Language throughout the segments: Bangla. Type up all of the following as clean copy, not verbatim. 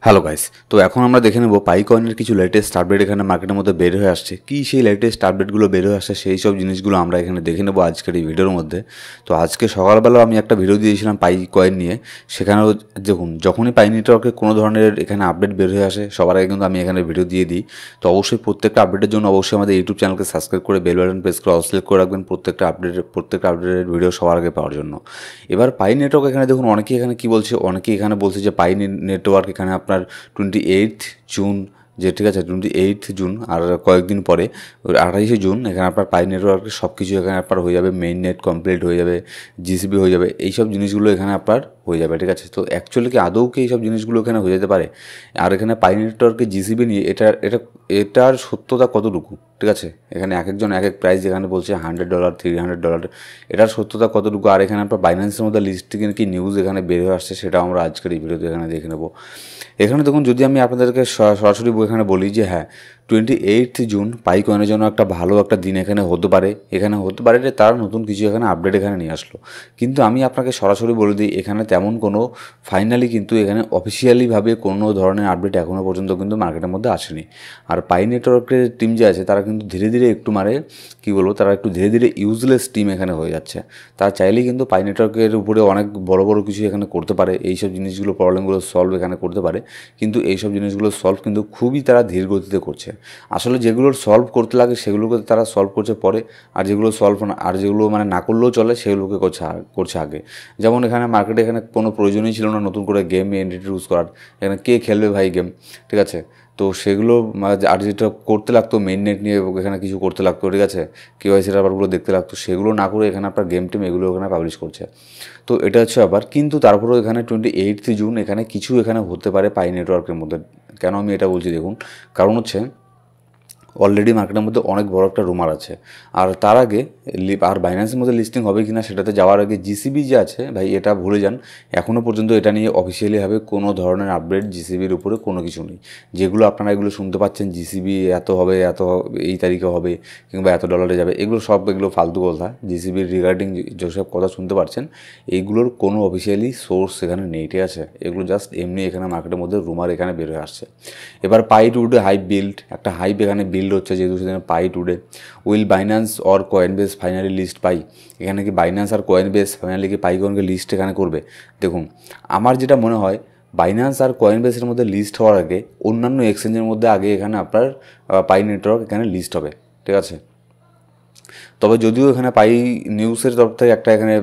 হ্যালো গাইস, তো এখন আমরা দেখে নেব পাইকয়েনের কিছু লেটেস্ট আপডেট এখানে মার্কেটের মধ্যে বের হয়ে আসছে। কি সেই লেটেস্ট আপডেটগুলো বের হয়ে আসছে সেই সব জিনিসগুলো আমরা এখানে দেখে নেব আজকের এই ভিডিওর মধ্যে। তো আজকে সকালবেলা আমি একটা ভিডিও দিয়েছিলাম পাইকয়েন নিয়ে। সেখানেও দেখুন, যখনই পাই নেটওয়ার্কে কোনো ধরনের এখানে আপডেট বের হয়ে আসে সবার আগে কিন্তু আমি এখানে ভিডিও দিয়ে দিই। তো অবশ্যই প্রত্যেকটা আপডেটের জন্য অবশ্যই আমাদের ইউটিউব চ্যানেলকে সাবস্ক্রাইব করে বেল বাটন প্রেস করে অল সিলেক্ট করে রাখবেন প্রত্যেকটা আপডেটের ভিডিও সবার আগে পাওয়ার জন্য। এবার পাই নেটওয়ার্ক এখানে দেখুন, অনেকেই এখানে কী বলছে, অনেকেই এখানে বলছে যে পাই নেটওয়ার্ক এখানে আপনার 28 জুন, যে ঠিক আছে 28 জুন আর কয়েকদিন পরে 28শে জুন এখানে আপনার পাই নেটওয়ার্কের সব কিছু এখানে আপনার হয়ে যাবে, মেইন নেট কমপ্লিট হয়ে যাবে, জিসিবি হয়ে যাবে, এইসব জিনিসগুলো এখানে আপনার হয়ে যাবে। ঠিক আছে, তো অ্যাকচুয়ালি কি আদৌ কি এইসব জিনিসগুলো এখানে হয়ে যেতে পারে? আর এখানে পাই নেটওয়ার্কের জিসিবি নিয়ে এটার সত্যতা কতটুকু? ঠিক আছে, এখানে এক একজন এক এক প্রাইস এখানে বলছে $100, $300, এটার সত্যতা কতটুকু? আর এখানে আপনার বাইন্যান্সের মধ্যে লিস্টিং কি নিউজ এখানে বের হয়ে আসছে সেটা আমরা আজকের এই ভিডিওতে এখানে দেখে নেব। এখানে দেখুন, যদি আমি আপনাদেরকে সরাসরি এখানে বলি যে হ্যাঁ 28 জুন পাইকয়েনের জন্য একটা ভালো একটা দিন এখানে হতে পারে, যে তারা নতুন কিছু এখানে আপডেট এখানে নিয়ে আসলো। কিন্তু আমি আপনাকে সরাসরি বলে দিই, এখানে তেমন কোনো ফাইনালি কিন্তু এখানে অফিসিয়ালিভাবে কোনো ধরনের আপডেট এখনও পর্যন্ত কিন্তু মার্কেটের মধ্যে আসেনি। আর পাই নেটওয়ার্কের টিম যে আছে তারা কিন্তু ধীরে ধীরে একটু কী বলবো, তারা একটু ধীরে ধীরে ইউজলেস টিম এখানে হয়ে যাচ্ছে। তারা চাইলেই কিন্তু পাই নেটওয়ার্কের উপরে অনেক বড় বড় কিছু এখানে করতে পারে, এইসব জিনিসগুলো প্রবলেমগুলো সলভ এখানে করতে পারে, কিন্তু এইসব জিনিসগুলো সলভ কিন্তু খুবই তারা ধীর গতিতে করছে। আসলে যেগুলোর সলভ করতে লাগে সেগুলোকে তারা সলভ করছে পরে, আর যেগুলো সলভ না, আর যেগুলো না করলেও চলে সেগুলোকে করছে আগে। যেমন এখানে মার্কেটে এখানে কোনো প্রয়োজনই ছিল না নতুন করে গেম ইন্ট্রোডিউস করার। এখানে কে খেলবে ভাই গেম? ঠিক আছে, তো সেগুলো আর যেটা করতে লাগতো মেইন নেট নিয়ে এখানে কিছু করতে লাগতো, ঠিক আছে, কেওয়াইসির ব্যাপারগুলো দেখতে লাগতো, সেগুলো না করে এখানে আপনার গেম টিম এগুলো এখানে পাবলিশ করছে। তো এটা হচ্ছে ব্যাপার। কিন্তু তারপরেও এখানে 28 জুন এখানে কিছু এখানে হতে পারে পাই নেটওয়ার্কের মধ্যে। কেন আমি এটা বলছি দেখুন, কারণ হচ্ছে অলরেডি মার্কেটের মধ্যে অনেক বড় একটা রুমার আছে। আর তার আগে আর বাইন্যান্সের মধ্যে লিস্টিং হবে কিনা সেটাতে যাওয়ার আগে জিসিবি যে আছে ভাই, এটা ভুলে যান। এখনও পর্যন্ত এটা নিয়ে অফিসিয়ালিভাবে কোনো ধরনের আপডেট জিসিবির উপরে কোনো কিছু নেই। যেগুলো আপনারা এগুলো শুনতে পাচ্ছেন, জিসিবি এত হবে, এই তারিখে হবে, কিংবা $1 যাবে, এগুলো ফালতু কথা। জিসিবির রিগার্ডিং যেসব কথা শুনতে পাচ্ছেন এইগুলোর কোনো অফিসিয়ালি সোর্স এখানে নেই। ঠিক আছে, এগুলো জাস্ট এমনি এখানে মার্কেটের মধ্যে রুমার এখানে বের হয়ে আসছে। এবার পাই টুডে হাইপ বিল্ড, একটা হাইপ এখানে বিল্ড হচ্ছে, যেহেতু সেখানে Pi today will Binance or Coinbase finally list Pi. এখানে কি বাইন্যান্স আর কয়েনবেস ফাইনালি কি পাইকয়েনকে লিস্ট এখানে করবে? দেখুন, আমার যেটা মনে হয় বাইন্যান্স আর কয়েনবেসের মধ্যে লিস্ট হওয়ার আগে অন্যান্য এক্সচেঞ্জের মধ্যে আগে এখানে আপনার পাই নেটওয়ার্ক এখানে লিস্ট হবে। ঠিক আছে, তবে যদিও এখানে পাই নিউজের তরফ থেকে একটা এখানে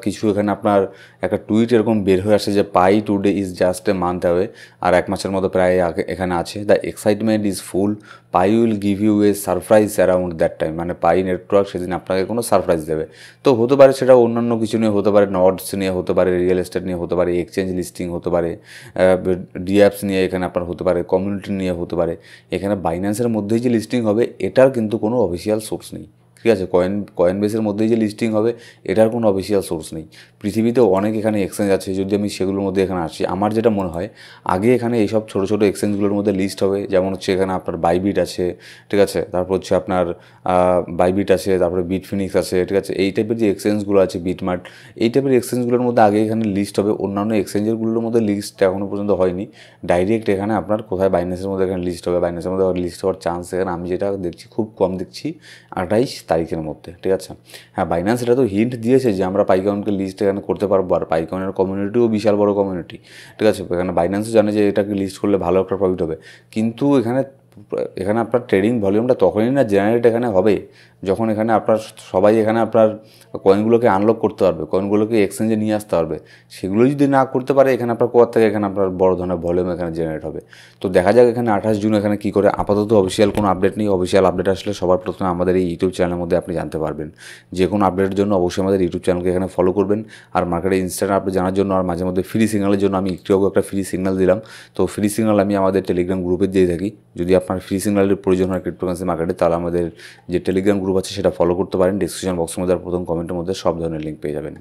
কিছু এখানে আপনার একটা টুইট এরকম বের হয়ে আসে যে Pi today is just a month away, আর 1 মাসের মতো প্রায় এখানে আছে। The excitement is full, Pi will give you a surprise around that time, মানে পাই নেটওয়ার্ক সেদিন আপনাকে কোনো সারপ্রাইজ দেবে। তো হতে পারে সেটা অন্যান্য কিছু নিয়ে হতে পারে, নডস নিয়ে হতে পারে, রিয়েল এস্টেট নিয়ে হতে পারে, এক্সচেঞ্জ লিস্টিং হতে পারে, ডিঅ্যাপস নিয়ে এখানে আপনার হতে পারে, কমিউনিটি নিয়ে হতে পারে। এখানে বাইন্যান্সের মধ্যেই যে লিস্টিং হবে এটার কিন্তু কোনো অফিসিয়াল সোর্স নেই। ঠিক আছে, কয়েনবেসের মধ্যেই যে লিস্টিং হবে এটার কোনো অফিসিয়াল সোর্স নেই। পৃথিবীতে অনেক এখানে এক্সচেঞ্জ আছে, যদি আমি সেগুলোর মধ্যে এখানে আসি, আমার যেটা মনে হয় আগে এখানে এইসব ছোটো ছোটো এক্সচেঞ্জগুলোর মধ্যে লিস্ট হবে। যেমন হচ্ছে এখানে আপনার বাইবিট আছে, ঠিক আছে, তারপর হচ্ছে আপনার বাইবিট আছে, তারপরে বিটফিনিক্স আছে, ঠিক আছে, এই টাইপের যে এক্সচেঞ্জগুলো আছে, বিটমার্ট, এই টাইপের এক্সচেঞ্জগুলোর মধ্যে আগে এখানে লিস্ট হবে। অন্যান্য এক্সচেঞ্জেরগুলোর মধ্যে লিস্ট এখনও পর্যন্ত হয়নি। ডাইরেক্ট এখানে আপনার কোথায় বাইন্যান্সের মধ্যে এখানে লিস্ট হবে, বাইন্যান্সের মধ্যে লিস্ট হওয়ার চান্স এখানে আমি যেটা দেখছি খুব কম দেখছি 28 তারিখের মধ্যে। ঠিক আছে, হ্যাঁ বাইন্যান্স এটা তো হিন্ট দিয়েছে যে আমরা পাইকয়েনকে লিস্ট এখানে করতে পারবো, আর পাইকয়েনের কমিউনিটিও বিশাল বড় কমিউনিটি। ঠিক আছে, এখানে বাইন্যান্সও জানে যে এটাকে লিস্ট করলে ভালো একটা প্রফিট হবে। কিন্তু এখানে আপনার ট্রেডিং ভলিউমটা তখনই না জেনারেট এখানে হবে যখন এখানে আপনার সবাই এখানে আপনার কয়েনগুলোকে আনলক করতে পারবে, কয়েনগুলোকে এক্সচেঞ্জে নিয়ে আসতে পারবে। সেগুলো যদি না করতে পারে এখানে আপনার কোয়ার থেকে এখানে আপনার বড় ধরনের ভলিউম এখানে জেনারেট হবে। তো দেখা যাক এখানে 28 জুন এখানে কী করে। আপাতত অফিসিয়াল কোনো আপডেট নেই। অফিসিয়াল আপডেট আসলে সবার প্রথমে আমাদের এই ইউটিউব চ্যানেলের মধ্যে আপনি জানতে পারবেন। যে কোনো আপডেটের জন্য অবশ্যই আমাদের ইউটিউব চ্যানেলকে এখানে ফলো করবেন। আর মার্কেটে ইনস্ট্যান্ট আপডেট জানার জন্য আর মাঝে মধ্যে ফ্রি সিগন্যালের জন্য আমি একটু একটা ফ্রি সিগন্যাল দিলাম। তো ফ্রি সিগন্যাল আমি আমাদের টেলিগ্রাম গ্রুপে দিয়ে থাকি। যদি আপনার ফ্রি সিগন্যালের প্রয়োজন হয় ক্রিপ্টোকারেন্সি মার্কেটে, তাহলে আমাদের যে টেলিগ্রাম গ্রুপ আছে সেটা ফলো করতে পারেন। ডিসক্রিপশন বক্সের মধ্যে আর প্রথম কমেন্টের মধ্যে সব ধরনের লিঙ্ক পেয়ে যাবেন।